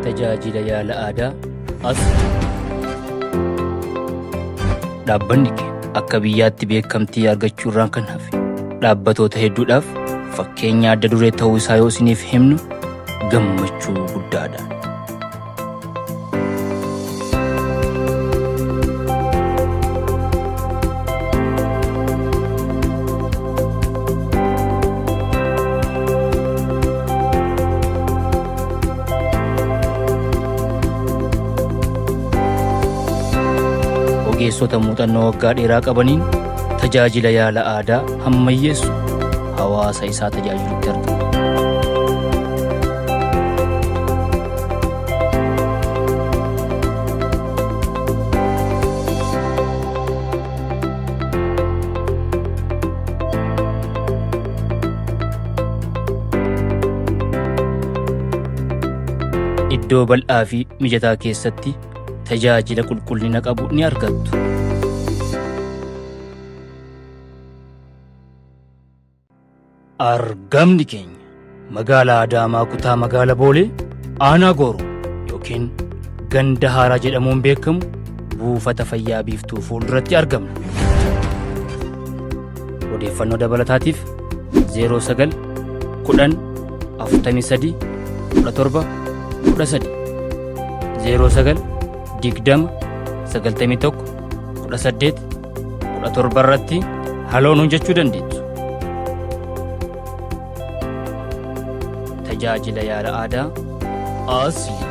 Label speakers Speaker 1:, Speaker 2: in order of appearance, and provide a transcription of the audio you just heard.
Speaker 1: tajaajila yaala aadaa as dhaabbanni kee akka biyyaatti beekamtii argachuu irraan kan hafe dhaabbatoota hedduudhaaf fakkeenya adda duree ta'uu isaa yoo isiniif himnu gammachuu guddaadha. Ogeessota muuxannoo waggaa dheeraa qabaniin tajaajila yaala aadaa hammayyeessu hawaasa isaa tajaajilutti argama. Iddoo bal'aa fi mijataa keessatti tajaajila qulqullina qabu ni argattu. Argamni keenya magaalaa Adaamaa kutaa magaalaa Boolee Aanaa Gooroo yookiin Ganda Haaraa jedhamuun beekamu buufata fayyaa Biiftuu fuulduratti argamna. Odeeffannoo dabalataatiif 09 10 43 17 13 09 20 91 18 17 irratti haloo nuun jechuu dandeessu. Tajaajila yaala aadaa asii.